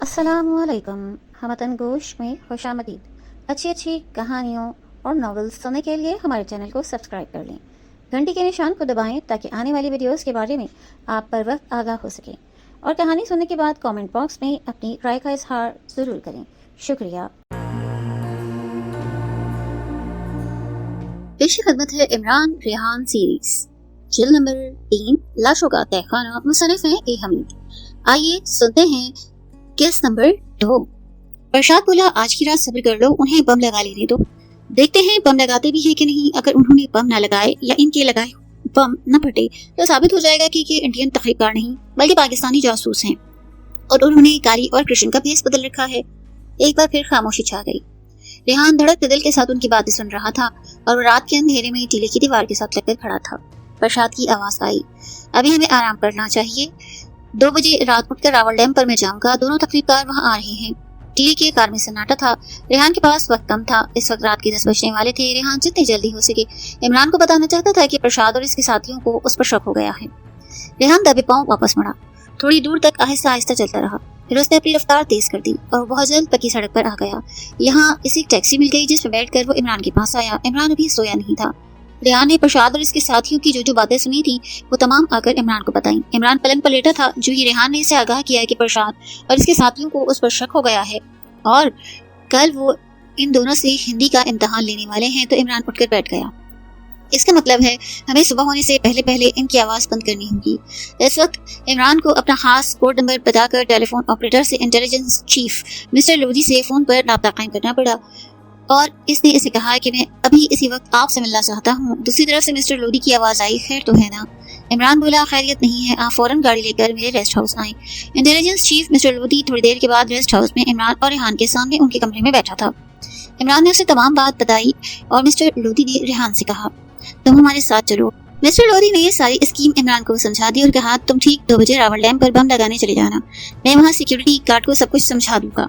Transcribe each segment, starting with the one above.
अस्सलामुअलैकुम। हमतन गोश में खुशामदीद। अच्छी अच्छी कहानियों और नॉवेल्स सुनने के लिए हमारे चैनल को सब्सक्राइब कर लें। घंटी के निशान को दबाएं ताकि आने वाली वीडियोस के बारे में आप पर वक्त आगाह हो सकें। और कहानी सुनने के बाद कमेंट बॉक्स में अपनी राय का इजहार ज़रूर करें। शुक्रिया। पेश खदमत है इमरान रेहान सीरीज जिल्द नंबर 3 लाशों का तहखाना। मुसन्निफ हैं ए हमीद। आइए सुनते हैं केस नंबर 2। प्रसाद बोला, आज की रात सब्र कर लो, उन्हें बम लगा लेने दो, देखते हैं बम लगाते भी हैं कि नहीं। अगर उन्होंने बम न लगाए या इनके लगाए बम न फटे तो साबित हो जाएगा कि ये इंडियन तहरीकार नहीं बल्कि पाकिस्तानी जासूस हैं और उन्होंने काली और कृष्ण का भेस बदल रखा है। एक बार फिर खामोशी छा गई। रेहान धड़कते दिल के साथ उनकी बातें सुन रहा था और रात के अंधेरे में टीले की दीवार के साथ लगकर खड़ा था। प्रसाद की आवाज आई, अभी हमें आराम करना चाहिए। 2 बजे रात उठकर रावल डैम पर मैं जाऊंगा। दोनों तकरीबकार वहाँ आ रहे हैं। टीले के कार में सन्नाटा था। रेहान के पास वक्त कम था। इस वक्त रात के 10 बजने वाले थे। रेहान जितनी जल्दी हो सके इमरान को बताना चाहता था कि प्रसाद और इसके साथियों को उस पर शक हो गया है। रेहान दबे पांव वापस मुड़ा। थोड़ी दूर तक आहिस्ता आहिस्ता चलता रहा। फिर उसने अपनी रफ्तार तेज कर दी और बहुत जल्द पक्की सड़क पर आ गया। यहाँ इसे एक टैक्सी मिल गई जिसमें बैठकर वो इमरान के पास आया। इमरान अभी सोया नहीं था। रेहान ने प्रसाद और इसके साथियों की जो बातें सुनी थी वो तमाम आकर इमरान को बताई। इमरान पलंग पर लेटा था। जो ही रेहान ने इसे आगाह किया कि प्रसाद और इसके साथियों को उस पर शक हो गया है और कल वो इन दोनों से हिंदी का इम्तिहान लेने वाले हैं तो इमरान उठकर बैठ गया। इसका मतलब है हमें सुबह होने से पहले पहले इनकी आवाज बंद करनी होगी। इस वक्त इमरान को अपना खास कोड नंबर बताकर टेलीफोन ऑपरेटर से इंटेलिजेंस चीफ मिस्टर लोधी से फोन पर राब्ता कायम करना पड़ा और इसने इसे कहा कि मैं अभी इसी वक्त आपसे मिलना चाहता हूँ। दूसरी तरफ से मिस्टर लोधी की आवाज आई, खैर तो है ना? इमरान बोला, खैरियत नहीं है, आप फौरन गाड़ी लेकर मेरे रेस्ट हाउस आए। इंटेलिजेंस चीफ मिस्टर लोधी थोड़ी देर के बाद रेस्ट हाउस में इमरान और रेहान के सामने उनके कमरे में बैठा था। इमरान ने उसे तमाम बात बताई और मिस्टर लोधी ने रेहान से कहा, तुम हमारे साथ चलो। मिस्टर लोधी ने ये सारी स्कीम इमरान को समझा दी और कहा, तुम ठीक 2 बजे रावल डैम पर बम लगाने चले जाना। मैं वहाँ सिक्योरिटी गार्ड को सब कुछ समझा दूंगा।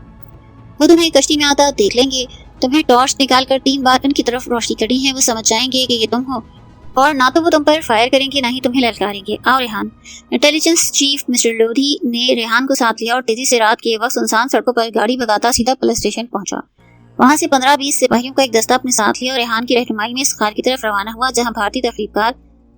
वो तुम्हें कश्ती में आता देख लेंगे। तुम्हें टॉर्च निकाल कर 3 बार उनकी तरफ रोशनी करी है। वो समझ जाएंगे कि ये तुम हो और ना तो वो तुम पर फायर करेंगे ना ही तुम्हें ललकारेंगे। आओ Rehan. Intelligence chief mister Lodhi ने रेहान को साथ लिया और तेजी से रात के वक्त सुनसान सड़कों पर गाड़ी भगाता सीधा पुलिस स्टेशन पहुंचा। वहां से 15-20 सिपाहियों का एक दस्ता अपने साथ लिया और रेहान की रहनुमाई में इस खाल की तरफ रवाना हुआ जहां भारतीय तकरीबकार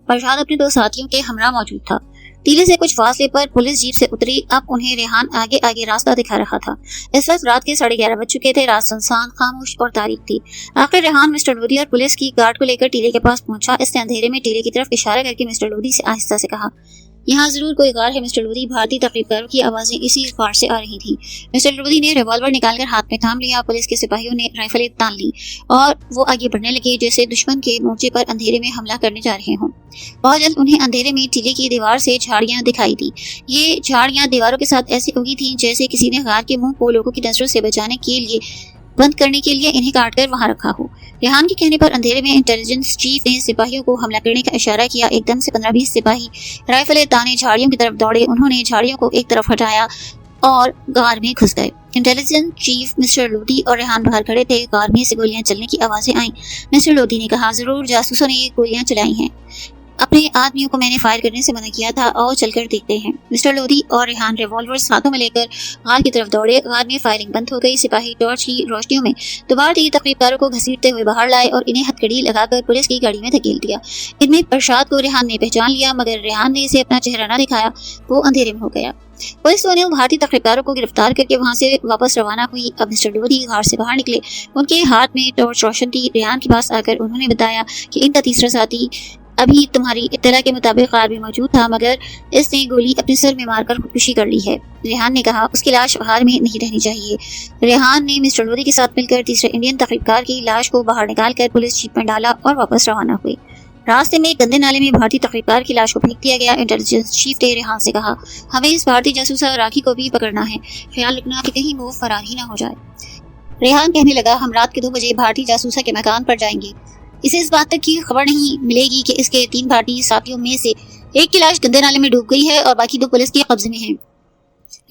प्रसाद अपने 2 साथियों के हमरा मौजूद था। टीले से कुछ फासले पर पुलिस जीप से उतरी। अब उन्हें रेहान आगे आगे रास्ता दिखा रहा था। इस वक्त रात के 11:30 बज चुके थे। रात सुनसान, खामोश और तारीख थी। आखिर रेहान मिस्टर लोधी और पुलिस की गार्ड को लेकर टीले के पास पहुंचा। इसने अंधेरे में टीले की तरफ इशारा करके मिस्टर लोधी से आहिस्ता से कहा, यहाँ जरूर कोई गार है मिस्टर लोधी। भारतीय तकरीबकारों की आवाजें इसी गार से आ रही थी। मिस्टर लोधी ने रिवॉल्वर निकालकर हाथ में थाम लिया। पुलिस के सिपाहियों ने राइफलें तान ली और वो आगे बढ़ने लगे जैसे दुश्मन के मोर्चे पर अंधेरे में हमला करने जा रहे हों। बहुत जल्द उन्हें अंधेरे में टीले की दीवार से झाड़ियां दिखाई दी। ये झाड़ियां दीवारों के साथ ऐसी उगी थी जैसे किसी ने गार के मुंह को लोगों की नजरों से बचाने के लिए बंद करने के लिए इन्हें काटकर वहां रखा हो। रेहान के कहने पर अंधेरे में इंटेलिजेंस चीफ ने सिपाहियों को हमला करने का इशारा किया। एकदम से 15-20 सिपाही राइफलें ताने झाड़ियों की तरफ दौड़े। उन्होंने झाड़ियों को एक तरफ हटाया और गार में घुस गए। इंटेलिजेंस चीफ मिस्टर लोधी और रेहान बाहर खड़े थे। गार में से गोलियां चलने की आवाजें आईं। मिस्टर लोधी ने कहा, जरूर जासूसों ने ये गोलियां चलाई हैं। अपने आदमियों को मैंने फायर करने से मना किया था। और चलकर देखते हैं। मिस्टर लोधी और रेहान रिवॉल्वर हाथों में लेकर गार की तरफ दौड़े। गार में फायरिंग बंद हो गई। सिपाही टॉर्च की रोशनियों में दोबारा तीन तकरीबकारों को घसीटते हुए बाहर लाए और इन्हें हथकड़ी लगाकर पुलिस की गाड़ी में धकेल दिया। इनमें प्रसाद को रेहान ने पहचान लिया मगर रेहान ने इसे अपना चेहरा न दिखाया। वो अंधेरे में हो गया। पुलिस ने भारतीय तकरीबकारों को गिरफ्तार करके वहां से वापस रवाना हुई। अब मिस्टर लोधी गार से बाहर निकले। उनके हाथ में टॉर्च रोशन थी। रेहान के पास आकर उन्होंने बताया कि इनका तीसरा साथी अभी तुम्हारी इत्तला के मुताबिक कार में मौजूद था मगर इसने गोली अपने सर में मारकर खुदकुशी कर ली है। रेहान ने कहा, उसकी लाश बाहर में नहीं रहनी चाहिए। रेहान ने मिस्टर लोधी के साथ मिलकर तीसरे इंडियन तकरीबकार की लाश को बाहर निकालकर पुलिस जीप में डाला और वापस रवाना हुए। रास्ते में गंदे नाले में भारतीय तकरीबकार की लाश को फेंक दिया गया। इंटेलिजेंस चीफ ने रेहान से कहा, हमें इस भारतीय जासूसा राखी को भी पकड़ना है। ख्याल रखना कि कहीं वो फरार ही ना हो जाए। रेहान कहने लगा, हम रात के 2 बजे भारतीय जासूसा के मकान पर जाएंगे। इसे इस बात तक की खबर नहीं मिलेगी कि इसके 3 भारतीय साथियों में से एक की लाश गंदे नाले में डूब गई है और बाकी 2 पुलिस के कब्जे में है।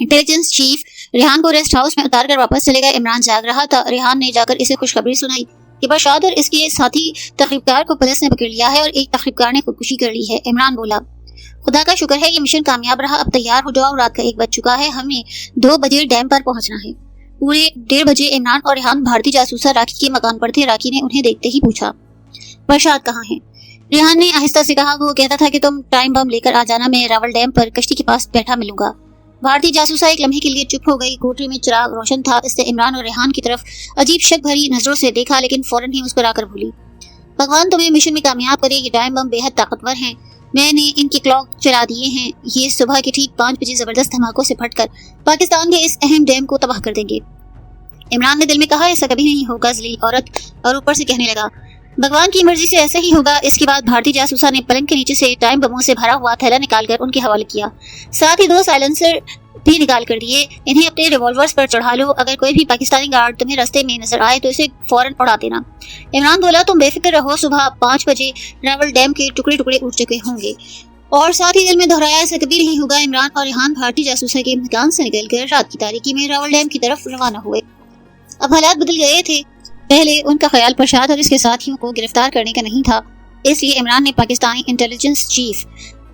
इंटेलिजेंस चीफ रेहान को रेस्ट हाउस में उतार कर वापस चले गए। इमरान जाग रहा था। रेहान ने जाकर इसे खुशखबरी सुनाई कि प्रसाद और इसके साथी तकरीबकार को पुलिस ने पकड़ लिया है और एक तकरीबकार ने खुदकुशी कर ली है। इमरान बोला, खुदा का शुक्र है ये मिशन कामयाब रहा। अब तैयार हो जाओ, रात का 1 बज चुका है, हमें 2 बजे डैम पर पहुंचना है। पूरे 1:30 बजे इमरान और रेहान भारतीय जासूसा राखी के मकान पर थे। राखी ने उन्हें देखते ही पूछा, प्रसाद कहाँ है? रेहान ने आहिस्ता से कहा, वो कहता था कि तुम टाइम बम लेकर आ जाना, मैं रावल डैम पर कश्ती के पास बैठा मिलूंगा। भारतीय जासूसा एक लम्हे के लिए चुप हो गई। कोठरी में चिराग रोशन था। इसने इमरान और रेहान की तरफ अजीब शक भरी नजरों से देखा, लेकिन फौरन ही मुस्कुराकर भूली। भगवान तुम्हें मिशन में कामयाब करे। ये टाइम बम बेहद ताकतवर हैं। मैंने इनके क्लॉक चला दिए हैं। ये सुबह के ठीक 5 बजे जबरदस्त धमाकों से फटकर पाकिस्तान के इस अहम डैम को तबाह कर देंगे। इमरान ने दिल में कहा, ऐसा कभी नहीं होगा जलील औरत, और ऊपर से कहने लगा, भगवान की मर्जी से ऐसा ही होगा। इसके बाद भारतीय जासूसा ने पलंग के नीचे से टाइम बमों से भरा हुआ थैला निकालकर उनके हवाले किया। साथ ही 2 साइलेंसर भी निकाल कर दिए। इन्हें अपने रिवॉल्वर्स पर चढ़ा लो। अगर कोई भी पाकिस्तानी गार्ड तुम्हें रास्ते में नजर आए तो इसे फौरन उड़ा देना। इमरान बोला, तुम बेफिक्र रहो, सुबह 5 बजे रावल डैम के टुकड़े टुकड़े उठ चुके होंगे। और साथ ही दिल में दोहराया, ऐसा कभी नहीं होगा। इमरान और रेहान भारतीय जासूसा के मकान से निकलकर रात की तारीकी में रावल डैम की तरफ रवाना हुए। अब हालात बदल गए थे। पहले उनका ख्याल प्रसाद और इसके साथियों को गिरफ्तार करने का नहीं था। इसलिए इमरान ने पाकिस्तानी इंटेलिजेंस चीफ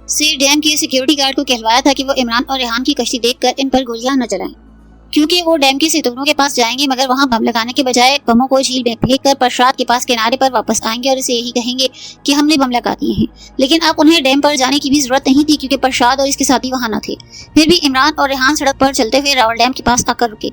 से डैम के सिक्योरिटी गार्ड को कहलवाया था कि वो इमरान और रेहान की कश्ती देखकर इन पर गोलियां न चलाएं, क्योंकि वो डैम के सितूरों के पास जाएंगे, मगर वहां बम लगाने के बजाय बमों को झील में फेंककर प्रसाद के पास किनारे पर वापस आएंगे और इसे यही कहेंगे कि हमने बम लगा दिए हैं। लेकिन अब उन्हें डैम पर जाने की भी जरूरत नहीं थी, क्योंकि प्रसाद और इसके साथी वहां न थे। फिर भी इमरान और रेहान सड़क पर चलते हुए रावल डैम के पास आकर रुके।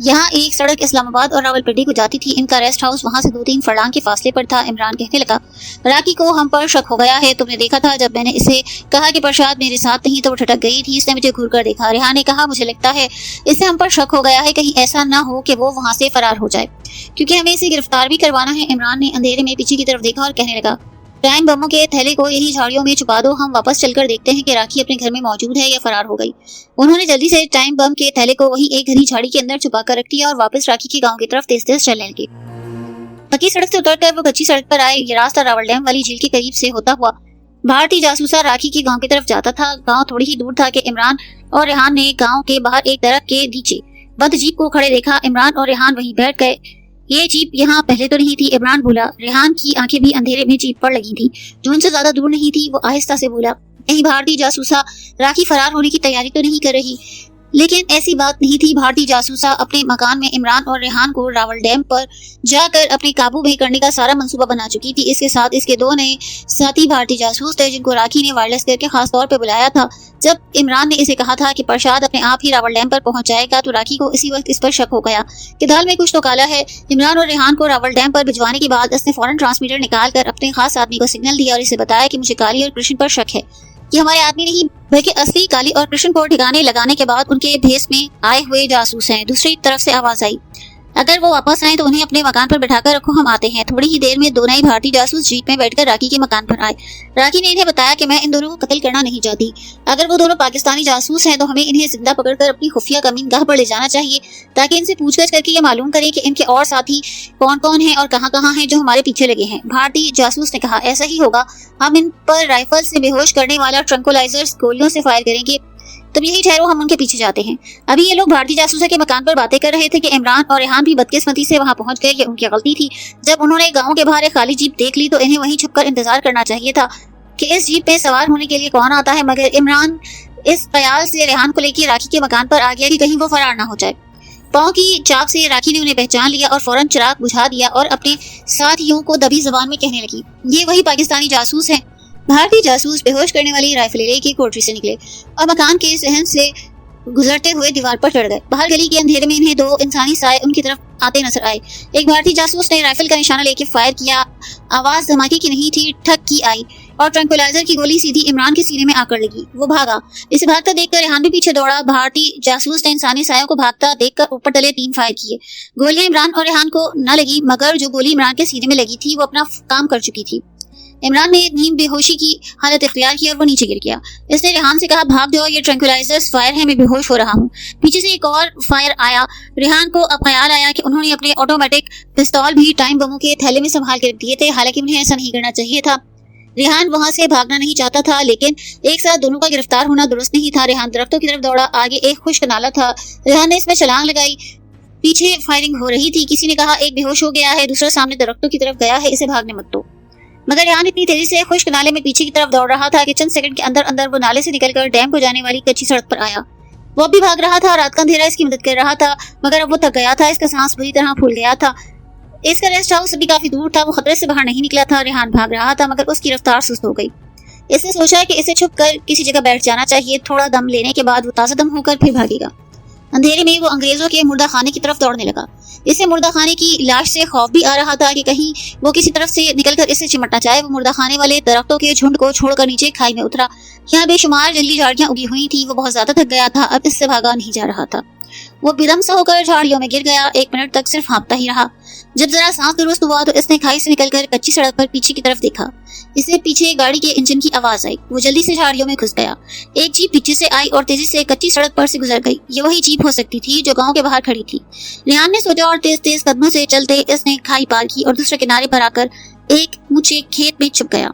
यहाँ एक सड़क इस्लामाबाद और रावलपिंडी को जाती थी। इनका रेस्ट हाउस वहाँ से 2-3 फरलांग के फासले पर था। इमरान कहने लगा, राखी को हम पर शक हो गया है। तुमने देखा था जब मैंने इसे कहा कि प्रसाद मेरे साथ नहीं तो वो ठटक गई थी। इसने मुझे घूरकर देखा। रेहान ने कहा, मुझे लगता है इससे हम पर शक हो गया है, कहीं ऐसा ना हो कि वो वहाँ से फरार हो जाए, क्योंकि हमें इसे गिरफ्तार भी करवाना है। इमरान ने अंधेरे में पीछे की तरफ देखा और कहने लगा, टाइम बमों के थैले को यही झाड़ियों में छुपा दो। हम वापस चलकर देखते हैं कि राखी अपने घर में मौजूद है या फरार हो गई। उन्होंने जल्दी से टाइम बम के थैले को वहीं एक घनी झाड़ी के अंदर छुपा कर रख दिया और वापस राखी के गांव की तरफ तेज तेज चलने लगे। पक्की सड़क से उतरकर वो कच्ची सड़क पर आए। ये रास्ता रावल डैम वाली झील के करीब से होता हुआ भारतीय जासूसा राखी के गांव की तरफ जाता था। गांव थोड़ी ही दूर था कि इमरान और रेहान ने गांव के बाहर एक दरख्त के नीचे बंद जीप को खड़े देखा। इमरान और रेहान वहीं बैठ गए। ये जीप यहाँ पहले तो नहीं थी। इमरान बोला। रेहान की आंखें भी अंधेरे में जीप पर लगी थी, जो उनसे ज्यादा दूर नहीं थी। वो आहिस्ता से बोला, कहीं भारतीय जासूसा राखी फरार होने की तैयारी तो नहीं कर रही? लेकिन ऐसी बात नहीं थी। भारतीय जासूसा अपने मकान में इमरान और रेहान को रावल डैम पर जाकर अपने काबू में करने का सारा मंसूबा बना चुकी थी। इसके साथ इसके 2 नए साथी भारतीय जासूस थे, जिनको राखी ने वायरलेस करके खास तौर पे बुलाया था। जब इमरान ने इसे कहा था कि प्रसाद अपने आप ही रावल डैम पर पहुंच जाएगा, तो राखी को इसी वक्त इस पर शक हो गया कि दाल में कुछ तो काला है। इमरान और रेहान को रावल डैम पर भिजवाने के बाद उसने फौरन ट्रांसमीटर निकाल कर अपने खास आदमी को सिग्नल दिया और इसे बताया कि मुझे काली और कृष्ण पर शक है। ये हमारे आदमी नहीं, बल्कि असली काली और कृष्ण को ठिकाने लगाने के बाद उनके भेस में आए हुए जासूस हैं। दूसरी तरफ से आवाज आई, अगर वो वापस आए तो उन्हें अपने मकान पर बैठाकर रखो, हम आते हैं। थोड़ी ही देर में 2 नए भारतीय जासूस जीप में बैठकर राखी के मकान पर आए। राखी ने इन्हें बताया कि मैं इन दोनों को कत्ल करना नहीं चाहती। अगर वो दोनों पाकिस्तानी जासूस हैं तो हमें इन्हें जिंदा पकड़कर अपनी खुफिया कमीनगाह पर ले जाना चाहिए, ताकि इनसे पूछताछ करके ये मालूम करें कि इनके और साथी कौन कौन हैं और कहाँ कहाँ हैं जो हमारे पीछे लगे हैं। भारतीय जासूस ने कहा, ऐसा ही होगा। हम इन पर राइफल से बेहोश करने वाला ट्रंकुलाइजर्स गोलियों से फायर करेंगे। तुम यही ठहरो, हम उनके पीछे जाते हैं। अभी ये लोग भारतीय जासूसा के मकान पर बातें कर रहे थे कि इमरान और रेहान भी बदकिस्मती से वहां पहुंच गए। ये उनकी गलती थी। जब उन्होंने गांव के बाहर एक खाली जीप देख ली तो इन्हें वहीं छुपकर इंतजार करना चाहिए था कि इस जीप में सवार होने के लिए कौन आता है। मगर इमरान इस ख्याल से रेहान को लेकर राखी के मकान पर आ गया कि कहीं वो फरार ना हो जाए। पाँव की चाक से राखी ने उन्हें पहचान लिया और फौरन चिराग बुझा दिया और अपने साथियों को दबी जबान में कहने लगी, ये वही पाकिस्तानी जासूस हैं। भारतीय जासूस बेहोश करने वाली राइफल लेके कोठरी से निकले और मकान के सहन से गुजरते हुए दीवार पर चढ़ गए। बाहर गली के अंधेरे में इन्हें 2 इंसानी साए उनकी तरफ आते नजर आए। एक भारतीय जासूस ने राइफल का निशाना लेके फायर किया। आवाज धमाके की नहीं थी, ठक की आई और ट्रंकुलाइजर की गोली सीधी इमरान के सीने में आकर लगी। वो भागा। इसे भागता देखकर रेहान भी पीछे दौड़ा। भारतीय जासूस ने इंसानी सायों को भागता देखकर ऊपर तले 3 फायर किए। गोलियां इमरान और रेहान को न लगी, मगर जो गोली इमरान के सीने में लगी थी वो अपना काम कर चुकी थी। इमरान ने नीम बेहोशी की हालत इख्तियार की और वो नीचे गिर गया। इसने रेहान से कहा, भाग जाओ, ये ट्रंकुलाइजर्स फायर है, मैं बेहोश हो रहा हूँ। पीछे से एक और फायर आया। रेहान को अब ख्याल आया कि उन्होंने अपने ऑटोमेटिक पिस्तौल भी टाइम बमों के थैले में संभाल के रख दिए थे। हालांकि उन्हें ऐसा नहीं करना चाहिए था। रेहान वहां से भागना नहीं चाहता था, लेकिन एक साथ दोनों का गिरफ्तार होना दुरुस्त नहीं था। रेहान दरख्तों की तरफ दौड़ा। आगे एक खुश्क नाला था। रेहान ने इसमें छलांग लगाई। पीछे फायरिंग हो रही थी। किसी ने कहा, एक बेहोश हो गया है, दूसरा सामने दरख्तों की तरफ गया है, इसे भागने मत दो। मगर रेहान इतनी तेजी से खुश्क नाले में पीछे की तरफ दौड़ रहा था कि चंद सेकंड के अंदर अंदर वो नाले से निकलकर डैम को जाने वाली कच्ची सड़क पर आया। वो अब भी भाग रहा था, रात का अंधेरा इसकी मदद कर रहा था, मगर अब वो थक गया था, इसका सांस बुरी तरह फूल गया था। इसका रेस्ट हाउस अभी काफी दूर था, वो खतरे से बाहर नहीं निकला था। रेहान भाग रहा था मगर उसकी रफ्तार सुस्त हो गई। इसने सोचा कि इसे छुप कर किसी जगह बैठ जाना चाहिए, थोड़ा दम लेने के बाद वो ताज़ा दम होकर फिर भागेगा। अंधेरे में वो अंग्रेजों के मुर्दा खाने की तरफ दौड़ने लगा। इसे मुर्दा खाने की लाश से खौफ भी आ रहा था कि कहीं वो किसी तरफ से निकलकर इसे चिमटना चाहे। वो मुर्दा खाने वाले दरख्तों के झुंड को छोड़कर नीचे खाई में उतरा। यहाँ बेशुमार जंगली झाड़ियां उगी हुई थी। वो बहुत ज्यादा थक गया था, अब इससे भागा नहीं जा रहा था। वो बेदम सा होकर झाड़ियों में गिर गया। 1 मिनट तक सिर्फ हाँफता ही रहा। जब जरा सांस दुरुस्त हुआ तो इसने खाई से निकलकर कच्ची सड़क पर पीछे की तरफ देखा। इसे पीछे गाड़ी के इंजन की आवाज आई। वो जल्दी से झाड़ियों में घुस गया। एक जीप पीछे से आई और तेजी से कच्ची सड़क पर से गुजर गई। ये वही जीप हो सकती थी जो गांव के बाहर खड़ी थी। रेहान ने सोचा और तेज तेज कदमों से चलते इसने खाई पार की और दूसरे किनारे पर आकर एक ऊंचे खेत में छुप गया।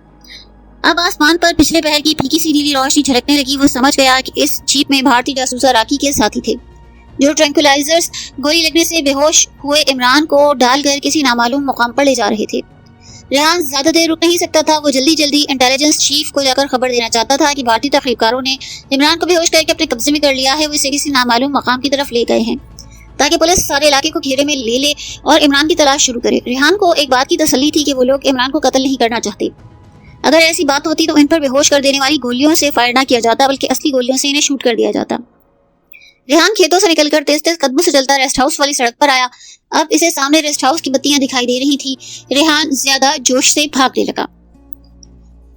अब आसमान पर पिछले पहर की फीकी सी नीली रोशनी झलकने लगी। वो समझ गया कि इस जीप में भारतीय जासूसा राखी के साथी थे, जो ट्रैंक्विलाइजर्स गोली लगने से बेहोश हुए इमरान को डालकर किसी नामालूम मुकाम पर ले जा रहे थे। रेहान ज्यादा देर रुक नहीं सकता था। वो जल्दी जल्दी इंटेलिजेंस चीफ को जाकर खबर देना चाहता था कि भारतीय तखरीबकारों ने इमरान को बेहोश करके अपने कब्जे में कर लिया है। वो इसे किसी नामालूम मकाम की तरफ ले गए हैं ताकि पुलिस सारे इलाके को घेरे में ले ले और इमरान की तलाश शुरू करे। रेहान को एक बात की तसल्ली थी कि वो लोग इमरान को कत्ल नहीं करना चाहते। अगर ऐसी बात होती तो इन पर बेहोश कर देने वाली गोलियों से फायर ना किया जाता, बल्कि असली गोलियों से इन्हें शूट कर दिया जाता। रेहान खेतों से निकलकर तेज तेज कदमों से चलता रेस्ट हाउस वाली सड़क पर आया। अब इसे सामने रेस्ट हाउस की बत्तियां दिखाई दे रही थी। रेहान ज्यादा जोश से भागने लगा।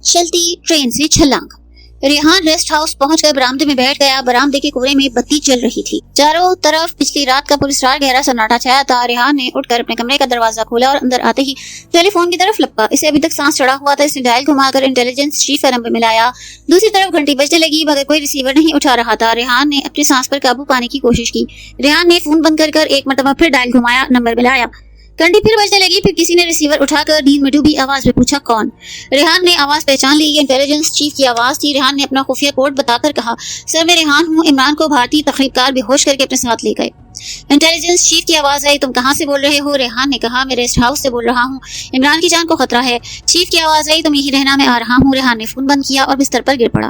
चलती ट्रेन से छलांग। रेहान रेस्ट हाउस पहुंचकर बरामदे में बैठ गया। बरामदे के कोने में बत्ती जल रही थी। चारों तरफ पिछली रात का पुरस्कार गहरा सन्नाटा छाया था। रेहान ने उठकर अपने कमरे का दरवाजा खोला और अंदर आते ही टेलीफोन की तरफ लपका। इसे अभी तक सांस चढ़ा हुआ था। इसने डायल घुमाकर इंटेलिजेंस चीफ का नंबर मिलाया। दूसरी तरफ घंटी बजने लगी मगर कोई रिसीवर नहीं उठा रहा था। रेहान ने अपनी सांस पर काबू पाने की कोशिश की। रेहान ने फोन बंद कर एक मरतबा फिर डायल घुमाया, नंबर मिलाया। घंटी फिर बजने लगी। फिर किसी ने रिसीवर उठाकर नींद में डूबी आवाज में पूछा, कौन? रेहान ने आवाज पहचान ली। ये इंटेलिजेंस चीफ की आवाज थी। रेहान ने अपना खुफिया कोड बताकर कहा, सर मैं रेहान हूँ। इमरान को भारतीय तखरीबकार बेहोश करके अपने साथ ले गए। इंटेलिजेंस चीफ की आवाज आई, तुम कहाँ से बोल रहे हो? रेहान ने कहा, मैं रेस्ट हाउस से बोल रहा हूँ। इमरान की जान को खतरा है। चीफ की आवाज आई, तुम यही रहना, मैं आ रहा हूँ। रेहान ने फोन बंद किया और बिस्तर पर गिर पड़ा।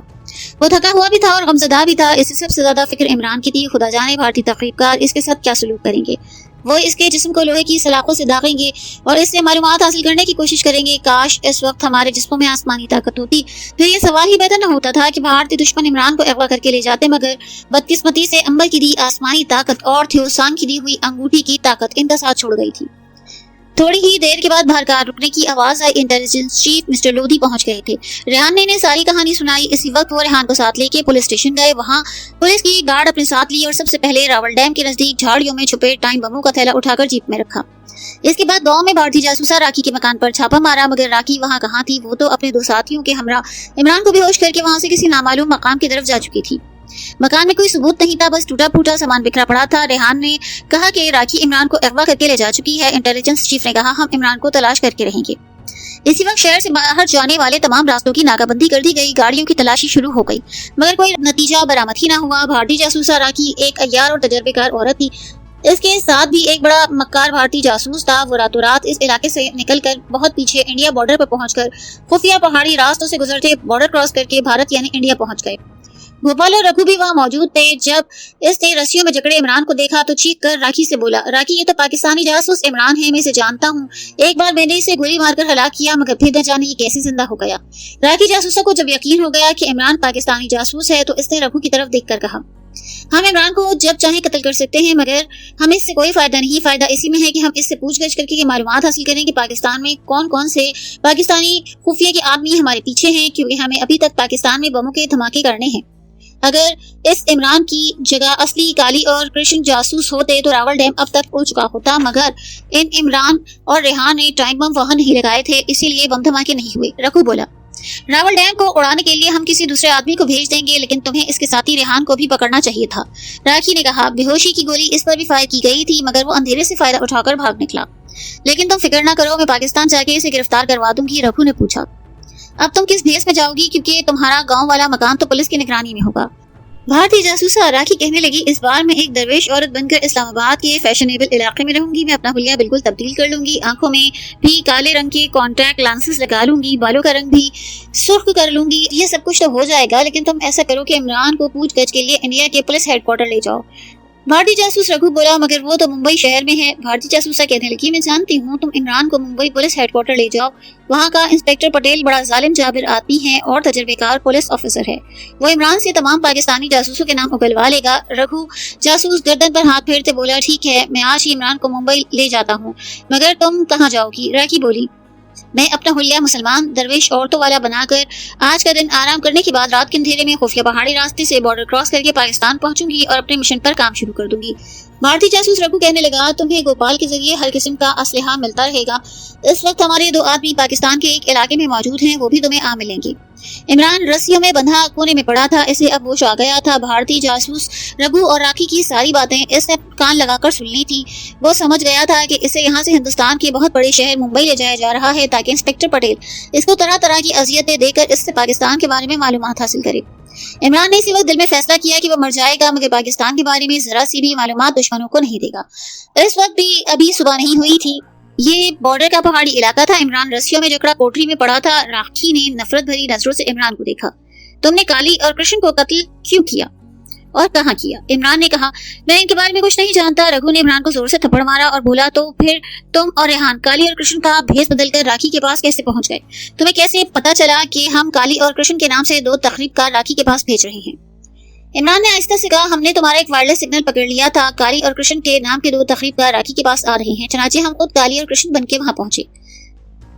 वो थका हुआ भी था और गमजदा भी था। इसे सबसे ज्यादा फिक्र इमरान की थी। खुदा जाने भारतीय तखरीबकार इसके साथ क्या सलूक करेंगे। वो इसके जिस्म को लोहे की सलाखों से दागेंगे और इससे मालूमात हासिल करने की कोशिश करेंगे। काश इस वक्त हमारे जिस्मों में आसमानी ताकत होती, फिर ये सवाल ही पैदा न होता था कि भारतीय दुश्मन इमरान को अगवा करके ले जाते। मगर बदकिस्मती से अंबर की दी आसमानी ताकत और थ्योसान की दी हुई अंगूठी की ताकत इनका साथ छोड़ गई थी। थोड़ी ही देर के बाद बाहर कार रुकने की आवाज आई। इंटेलिजेंस चीफ मिस्टर लोधी पहुंच गए थे। रेहान ने इन्हें सारी कहानी सुनाई। इसी वक्त वो रेहान को साथ लेके पुलिस स्टेशन गए। वहां पुलिस की गार्ड अपने साथ ली और सबसे पहले रावल डैम के नजदीक झाड़ियों में छुपे टाइम बमों का थैला उठाकर जीप में रखा। इसके बाद गांव में भारतीय जासूसा राखी के मकान पर छापा मारा, मगर राखी वहां कहाँ थी? वो तो अपने 2 साथियों के हमरा इमरान को बेहोश करके वहां से किसी नामालूम मकाम की तरफ जा चुकी थी। मकान में कोई सबूत नहीं था, बस टूटा फूटा सामान बिखरा पड़ा था। रेहान ने कहा कि राखी इमरान को अगवा करके ले जा चुकी है। इंटेलिजेंस चीफ ने कहा, हम इमरान को तलाश करके रहेंगे। इसी वक्त शहर से बाहर जाने वाले तमाम रास्तों की नाकाबंदी कर दी गई। गाड़ियों की तलाशी शुरू हो गई मगर कोई नतीजा बरामद ही ना हुआ। भारतीय जासूसा राखी एक अय्यार और तजर्बेकार औरत थी। इसके साथ भी एक बड़ा मक्कार भारतीय जासूस था। वो रातों रात इस इलाके से निकलकर बहुत पीछे इंडिया बॉर्डर पर पहुंचकर खुफिया पहाड़ी रास्तों से गुजरते बॉर्डर क्रॉस करके भारत यानी इंडिया पहुंच गए। गोपाल और रघु भी वहाँ मौजूद थे। जब इसने रस्सियों में जकड़े इमरान को देखा तो चीख कर राखी से बोला, राखी ये तो पाकिस्तानी जासूस इमरान है, मैं इसे जानता हूँ। एक बार मैंने इसे गोली मारकर हलाक किया मगर फिर न जाने ये कैसे जिंदा हो गया। राखी जासूसा को जब यकीन हो गया कि इमरान पाकिस्तानी जासूस है तो इसने रघु की तरफ देखकर कहा, हम इमरान को जब चाहे कत्ल कर सकते हैं मगर हमें इससे कोई फायदा नहीं। फायदा इसी में है कि हम इससे पूछगछ करके ये मालूमात हासिल करें कि पाकिस्तान में कौन कौन से पाकिस्तानी खुफिया के आदमी हमारे पीछे हैं, क्योंकि हमें अभी तक पाकिस्तान में बमों के धमाके करने हैं। अगर इस इमरान की जगह असली काली और कृष्ण जासूस होते तो रावल डैम अब तक उड़ चुका होता, मगर इन इमरान और रेहान ने टाइम बम वहां नहीं लगाए थे, इसीलिए बम धमाके नहीं हुए। रघु बोला, रावल डैम को उड़ाने के लिए हम किसी दूसरे आदमी को भेज देंगे, लेकिन तुम्हें इसके साथी रेहान को भी पकड़ना चाहिए था। राखी ने कहा, बेहोशी की गोली इस पर भी फायर की गई थी मगर वो अंधेरे से फायदा उठाकर भाग निकला। लेकिन तुम फिक्र ना करो, मैं पाकिस्तान जाके इसे गिरफ्तार करवा दूंगी। रघु ने पूछा, अब तुम किस भेस में जाओगी, क्योंकि तुम्हारा गांव वाला मकान तो पुलिस की निगरानी में होगा। भारतीय जासूसा राखी कहने लगी, इस बार मैं एक दरवेश औरत बनकर इस्लामाबाद के फैशनेबल इलाके में रहूंगी। मैं अपना हुलिया बिल्कुल तब्दील कर लूंगी, आंखों में भी काले रंग के कॉन्टैक्ट लेंसेज लगा लूंगी, बालों का रंग भी सुर्ख कर लूंगी। ये सब कुछ तो हो जाएगा, लेकिन तुम ऐसा करो कि इमरान को पूछगछ के लिए इंडिया के पुलिस हेडक्वार्टर ले जाओ। भारतीय जासूस रघु बोला, मगर वो तो मुंबई शहर में है। भारतीय जासूसा कहने लगी, मैं जानती हूँ, तुम इमरान को मुंबई पुलिस हेडक्वार्टर ले जाओ। वहाँ का इंस्पेक्टर पटेल बड़ा जालिम जाबिर आदमी है और तजर्बेकार पुलिस ऑफिसर है। वो इमरान से तमाम पाकिस्तानी जासूसों के नाम उगलवा लेगा। रघु जासूस गर्दन पर हाथ फेरते बोला, ठीक है, मैं आज ही इमरान को मुंबई ले जाता हूँ, मगर तुम कहाँ जाओगी? राखी बोली, मैं अपना हुलिया मुसलमान दरवेश औरतों वाला बनाकर आज का दिन आराम करने के बाद रात के अंधेरे में खुफिया पहाड़ी रास्ते से बॉर्डर क्रॉस करके पाकिस्तान पहुंचूंगी और अपने मिशन पर काम शुरू कर दूंगी। भारतीय जासूस रघु कहने लगा, तुम्हें गोपाल के जरिए हर किस्म का असलहा मिलता रहेगा। इस वक्त हमारे 2 आदमी पाकिस्तान के एक इलाके में मौजूद हैं, वो भी तुम्हें आ मिलेंगे। इमरान रस्सियों में बंधा कोने में पड़ा था, इसे अब होश आ गया था। भारतीय जासूस रघु और राखी की सारी बातें इसने कान लगाकर सुन ली थी। वो समझ गया था कि इसे यहाँ से हिंदुस्तान के बहुत बड़े शहर मुंबई ले जाया जा रहा है, ताकि इंस्पेक्टर पटेल इसको तरह तरह की अजियतें देकर इससे पाकिस्तान के बारे में मालूमात हासिल करे। इमरान ने इसी वक्त दिल में फैसला किया कि वो मर जाएगा, मगर पाकिस्तान के बारे में जरा सी भी मालूमात दुश्मनों को नहीं देगा। इस वक्त भी अभी सुबह नहीं हुई थी। ये बॉर्डर का पहाड़ी इलाका था। इमरान रस्सियों में जकड़ा कोठरी में पड़ा था। राखी ने नफरत भरी नजरों से इमरान को देखा। तुमने काली और कृष्ण को कत्ल क्यों किया और कहाँ किया? इमरान ने कहा, मैं इनके बारे में कुछ नहीं जानता। रघु ने इमरान को जोर से थप्पड़ मारा और बोला, तो फिर तुम और रेहान काली और कृष्ण का भेस बदलकर राखी के पास कैसे पहुंच गए? तुम्हें कैसे पता चला कि हम काली और कृष्ण के नाम से 2 तखरीबकार राखी के पास भेज रहे हैं? इमरान ने आहिस्ता से कहा, हमने तुम्हारा एक वायरलेस सिग्नल पकड़ लिया था। काली और कृष्ण के नाम के 2 तखरीबकार राखी के पास आ रहे हैं, चनाचे हम खुद काली और कृष्ण बन के वहां पहुंचे।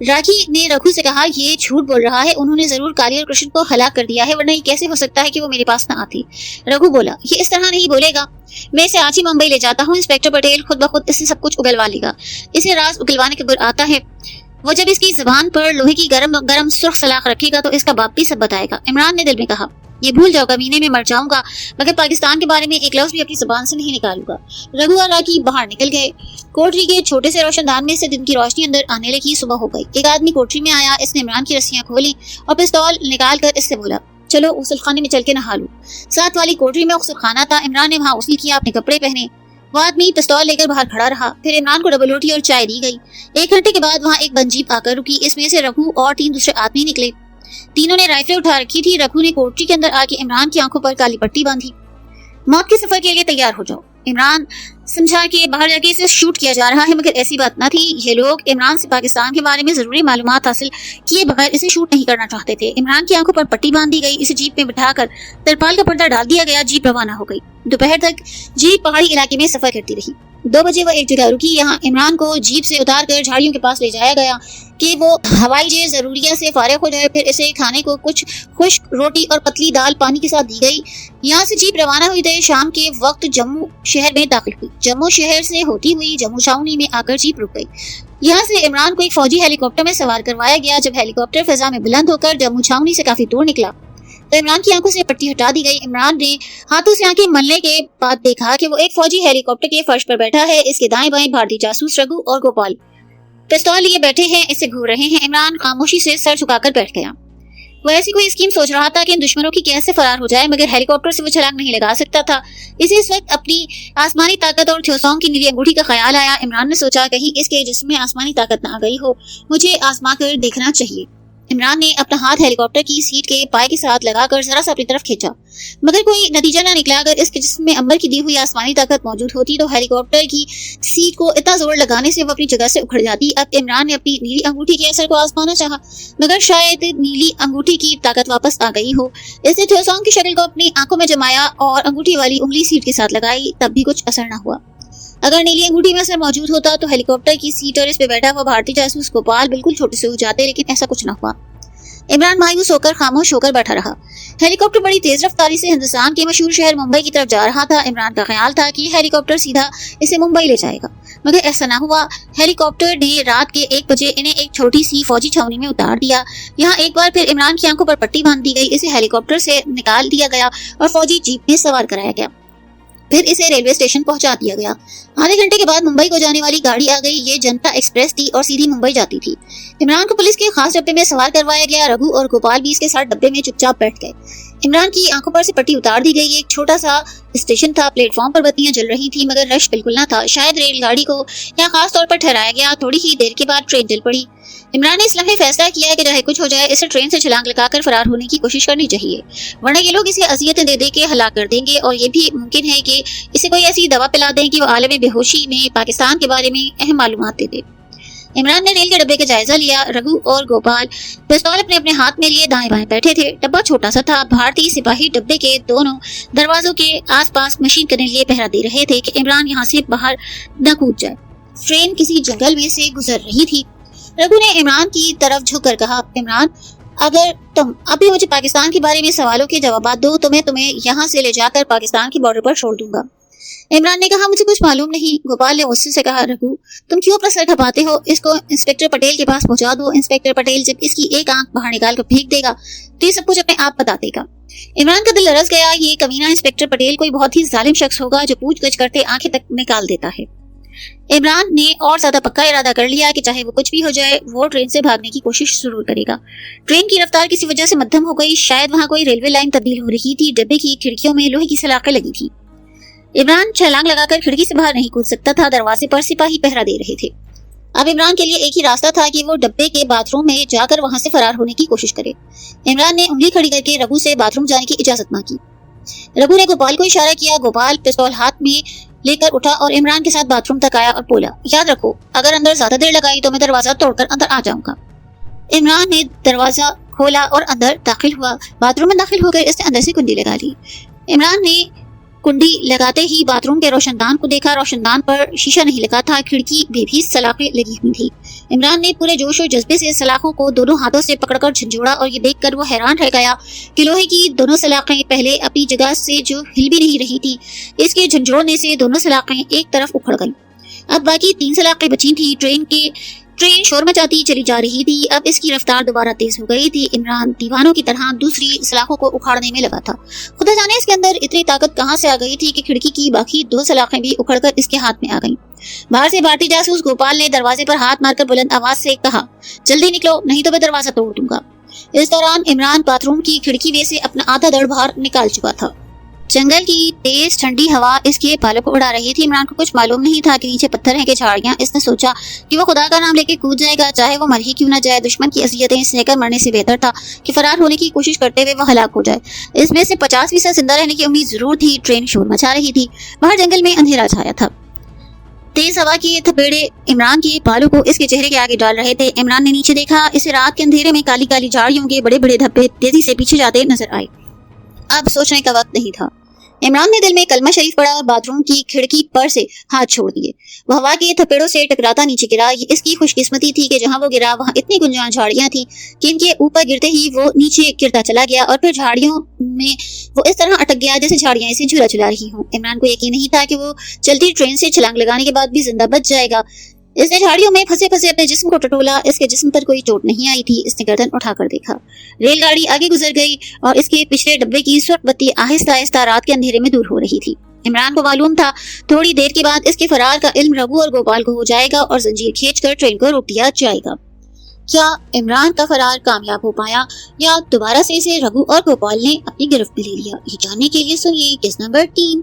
राखी ने रघु से कहा, ये झूठ बोल रहा है, उन्होंने जरूर काली और कृष्ण को हलाक कर दिया है, वरना ये कैसे हो सकता है कि वो मेरे पास न आती? रघु बोला, ये इस तरह नहीं बोलेगा। मैं इसे आज ही मुंबई ले जाता हूँ। इंस्पेक्टर पटेल खुद ब खुद इससे सब कुछ उगलवा लेगा। इसे राज उगलवाने के गुर आता है। वो जब इसकी जुबान पर लोहे की गरम सुर्ख सलाख रखेगा तो इसका बाप भी सब बताएगा। इमरान ने दिल में कहा, ये भूल जाओ कमीने, में मर जाऊंगा, मगर पाकिस्तान के बारे में एक लफ्ज भी अपनी जुबान से नहीं निकालूंगा। रघु और राखी बाहर निकल गए। कोठरी के छोटे से रोशनदान में से दिन की रोशनी अंदर आने लगी। सुबह हो गई। एक आदमी कोठरी में आया। इसने इमरान की रस्सियां खोली और पिस्तौल निकाल कर इससे बोला, चलो गुस्ल खाने में चल के नहा लो। साथ वाली कोठरी में गुस्ल खाना था। इमरान ने वहाँ गुस्ल किया, अपने कपड़े पहने। वो आदमी पिस्तौल लेकर बाहर खड़ा रहा। फिर इमरान को डबल रोटी और चाय दी गई। 1 घंटे के बाद वहाँ एक बंजीप आकर रुकी। इसमें से रघु और 3 दूसरे आदमी निकले। तीनों ने राइफलें उठा रखी थी। रघु ने कोठरी के अंदर आके इमरान की आंखों पर काली पट्टी बांधी। मौत के सफर के लिए तैयार हो जाओ। इमरान समझा कि बाहर जाके इसे शूट किया जा रहा है, मगर ऐसी बात न थी। ये लोग इमरान से पाकिस्तान के बारे में जरूरी मालूमात हासिल किए बगैर इसे शूट नहीं करना चाहते थे। इमरान की आंखों पर पट्टी बांध दी गई। इसे जीप में बिठाकर तरपाल का पर्दा डाल दिया गया। जीप रवाना हो गई। दोपहर तक जीप पहाड़ी इलाके में सफर करती रही। 2 बजे वह एक जगह रुकी। यहाँ इमरान को जीप से उतार कर झाड़ियों के पास ले जाया गया कि वो हवाई जरूरिया से फारिग हो जाए। फिर इसे खाने को कुछ खुश्क रोटी और पतली दाल पानी के साथ दी गई। यहाँ से जीप रवाना हुई तो शाम के वक्त जम्मू शहर में दाखिल हुई। जम्मू शहर से होती हुई जम्मू छावनी में आकर जीप रुक गई। यहाँ से इमरान को एक फौजी हेलीकॉप्टर में सवार करवाया गया। जब हेलीकॉप्टर फिजा में बुलंद होकर जम्मू छावनी से काफी दूर निकला तो इमरान की आंखों से पट्टी हटा दी गई। इमरान ने हाथों से आंखें मलने के बाद देखा कि वो एक फौजी हेलीकॉप्टर के फर्श पर बैठा है। इसके दाएं बाएं भारतीय जासूस रघु और गोपाल पिस्तौल लिए बैठे हैं, इससे घूर रहे हैं। इमरान खामोशी से सर झुकाकर बैठ गया। वो ऐसी कोई स्कीम सोच रहा था कि इन दुश्मनों की कैसे फरार हो जाए, मगर हेलीकॉप्टर से वो छलांग नहीं लगा सकता था। इसे इस वक्त अपनी आसमानी ताकत और थ्योसोंग की नीली अंगूठी का ख्याल आया। इमरान ने सोचा, कहीं इसके जिस्म में आसमानी ताकत न आ गई हो, मुझे आजमा कर देखना चाहिए। इमरान ने अपना हाथ हेलीकॉप्टर की सीट के पाए के साथ लगाकर जरा सा अपनी तरफ खींचा, मगर कोई नतीजा न निकला। अगर इसके जिस्म में अंबर की दी हुई आसमानी ताकत मौजूद होती तो हेलीकॉप्टर की सीट को इतना जोर लगाने से वो अपनी जगह से उखड़ जाती। अब इमरान ने अपनी नीली अंगूठी के असर को आजमाना चाहा, मगर शायद नीली अंगूठी की ताकत वापस आ गई हो। इसने थ्योसोंग की शक्ल को अपनी आंखों में जमाया और अंगूठी वाली उंगली सीट के साथ लगाई, तब भी कुछ असर न हुआ। अगर नीली अंगूठी में असर मौजूद होता तो हेलीकॉप्टर की सीट और इस पे बैठा हुआ भारतीय जासूस गोपाल बिल्कुल छोटे से हो जाते, लेकिन ऐसा कुछ न हुआ। इमरान मायूस होकर खामोश होकर बैठा रहा। हेलीकॉप्टर बड़ी तेज रफ्तारी से हिंदुस्तान के मशहूर शहर मुंबई की तरफ जा रहा था। इमरान का ख्याल था कि हेलीकॉप्टर सीधा इसे मुंबई ले जाएगा, मगर ऐसा ना हुआ। हेलीकॉप्टर ने रात के 1 बजे इन्हें एक छोटी सी फौजी छावनी में उतार दिया। यहाँ एक बार फिर इमरान की आंखों पर पट्टी बांध दी गई। इसे हेलीकॉप्टर से निकाल दिया गया और फौजी जीप में सवार कराया गया। फिर इसे रेलवे स्टेशन पहुंचा दिया गया। आधे घंटे के बाद मुंबई को जाने वाली गाड़ी आ गई। ये जनता एक्सप्रेस थी और सीधी मुंबई जाती थी। इमरान को पुलिस के खास डब्बे में सवार करवाया गया। रघु और गोपाल भी इसके साथ डब्बे में चुपचाप बैठ गए। इमरान की आंखों पर से पट्टी उतार दी गई। एक छोटा सा स्टेशन था, प्लेटफॉर्म पर बत्तियां जल रही थी मगर रश बिल्कुल ना था। शायद रेलगाड़ी को यहाँ खास तौर पर ठहराया गया। थोड़ी ही देर के बाद ट्रेन चल पड़ी। इमरान ने इस लम्हे फैसला किया कि चाहे कुछ हो जाए इसे ट्रेन से छलांग लगाकर फरार होने की कोशिश करनी चाहिए, वरना ये लोग इसे अजियतें दे के हलाक कर देंगे और ये भी मुमकिन है कि इसे कोई ऐसी दवा पिला दें कि वो आलम बेहोशी में पाकिस्तान के बारे में अहम मालूमात दे दे। इमरान ने रेल के डब्बे का जायजा लिया। रघु और गोपाल पिस्तौल अपने अपने हाथ में लिए दाएं बाएं बैठे थे। डब्बा छोटा सा था। भारतीय सिपाही डब्बे के दोनों दरवाजों के आसपास मशीन करने लिए पहरा दे रहे थे कि इमरान यहाँ से बाहर न कूद जाए। ट्रेन किसी जंगल में से गुजर रही थी। रघु ने इमरान की तरफ झुककर कहा, इमरान, अगर तुम अभी मुझे पाकिस्तान के बारे में सवालों के जवाब दो तो मैं तुम्हें यहाँ से ले जाकर पाकिस्तान की बॉर्डर पर छोड़ दूंगा। इमरान ने कहा, मुझे कुछ मालूम नहीं। गोपाल ने गुस्से से कहा, रघु, तुम क्यों अपना सर खपाते हो? इसको इंस्पेक्टर पटेल के पास पहुंचा दो। इंस्पेक्टर पटेल जब इसकी एक आंख बाहर निकाल कर फेंक देगा तो ये सब कुछ अपने आप बता देगा। इमरान का दिल लरस गया। ये कमीना इंस्पेक्टर पटेल कोई बहुत ही जालिम शख्स होगा जो पूछगछ करते आंखें तक निकाल देता है। इमरान ने और ज्यादा पक्का इरादा कर लिया कि चाहे वो कुछ भी हो जाए वो ट्रेन से भागने की कोशिश जरूर करेगा। ट्रेन की रफ्तार किसी वजह से मध्यम हो गई। शायद वहाँ कोई रेलवे लाइन तब्दील हो रही थी। डब्बे की खिड़कियों में लोहे की सलाखें लगी थी। इमरान छलांग लगाकर खिड़की से बाहर नहीं कूद सकता था। दरवाजे पर सिपाही पहरा दे रहे थे। अब इमरान के लिए एक ही रास्ता था कि वो डब्बे के बाथरूम में जाकर वहां से फरार होने की कोशिश करे। इमरान ने उंगली खड़ी करके रघु से बाथरूम जाने की इजाजत मांगी। रघु ने गोपाल को इशारा किया। गोपाल पिस्तौल हाथ में लेकर उठा और इमरान के साथ बाथरूम तक आया और बोला, याद रखो, अगर अंदर ज्यादा देर लगाई तो मैं दरवाजा तोड़कर अंदर आ जाऊंगा। इमरान ने दरवाजा खोला और अंदर दाखिल हुआ। बाथरूम में दाखिल होकर इसने अंदर से कुंडी लगा ली। इमरान ने कुंडी लगाते ही बाथरूम के रोशनदान को देखा। रोशनदान पर शीशा नहीं लगा था। खिड़की में भी सलाखें लगी हुई थी। इमरान ने पूरे जोश और जज्बे से सलाखों को दोनों हाथों से पकड़कर झंझोड़ा और ये देखकर वो हैरान रह गया कि लोहे की दोनों सलाखें पहले अपनी जगह से जो हिल भी नहीं रही थी, इसके झंझोड़ने से दोनों सलाखें एक तरफ उखड़ गईं। अब बाकी 3 सलाखें बची थी। ट्रेन शोर मचाती चली जा रही थी। अब इसकी रफ्तार दोबारा तेज हो गई थी। इमरान दीवानों की तरह दूसरी सलाखों को उखाड़ने में लगा था। खुदा जाने इसके अंदर इतनी ताकत कहां से आ गई थी कि खिड़की की बाकी 2 सलाखें भी उखड़कर इसके हाथ में आ गईं। बाहर से भारतीय जासूस गोपाल ने दरवाजे पर हाथ मारकर बुलंद आवाज से कहा, जल्दी निकलो नहीं तो मैं दरवाजा तोड़ दूंगा। इस दौरान इमरान बाथरूम की खिड़की में से अपना आधा धड़ बाहर निकाल चुका था। जंगल की तेज ठंडी हवा इसके बालों को उड़ा रही थी। इमरान को कुछ मालूम नहीं था कि नीचे पत्थर हैं कि झाड़ियां। इसने सोचा कि वो खुदा का नाम लेके कूद जाएगा, चाहे वो मर ही क्यों न जाए। दुश्मन की अजियतें सहकर मरने से बेहतर था कि फरार होने की कोशिश करते हुए वो हलाक हो जाए। इसमें से 50% जिंदा रहने की उम्मीद जरूर थी। ट्रेन शोर मचा रही थी। बाहर जंगल में अंधेरा छाया था। तेज हवा के थपेड़े इमरान के बालों को इसके चेहरे के आगे डाल रहे थे। इमरान ने नीचे देखा। इसे रात के अंधेरे में काली काली झाड़ियों के बड़े बड़े धब्बे तेजी से पीछे जाते नजर आए। अब सोचने का वक्त नहीं था। इमरान ने दिल में कलमा शरीफ पढ़ा और बाथरूम की खिड़की पर से हाथ छोड़ दिए। वह हवा के थपेड़ों से टकराता नीचे गिरा। ये इसकी खुशकिस्मती थी कि जहां वो गिरा वहां इतनी गुंजान झाड़ियां थी कि इनके ऊपर गिरते ही वो नीचे गिरता चला गया और फिर झाड़ियों में वो इस तरह अटक गया जैसे झाड़ियां इसे झूला झुला रही हों। इमरान को यकीन नहीं था कि वो चलती ट्रेन से छलांग लगाने के बाद भी जिंदा बच जाएगा। इसने झाड़ियों में फंसे फंसे अपने जिस्म को टटोला। इसके जिस्म पर कोई चोट नहीं आई थी। इसने गर्दन उठाकर देखा। रेलगाड़ी आगे गुजर गई और इसके पिछले डब्बे की स्वर्ग बत्ती आहिस्ता आहिस्ता रात के अंधेरे में दूर हो रही थी। इमरान को मालूम था थोड़ी देर के बाद इसके फरार का इल्म रघु और गोपाल को हो जाएगा और जंजीर खींचकर ट्रेन को रोक दिया जाएगा। क्या इमरान का फरार कामयाब हो पाया या दोबारा से इसे रघु और गोपाल ने अपनी गिरफ्त में ले लिया? ये जानने के लिए सुनिए केस नंबर 3।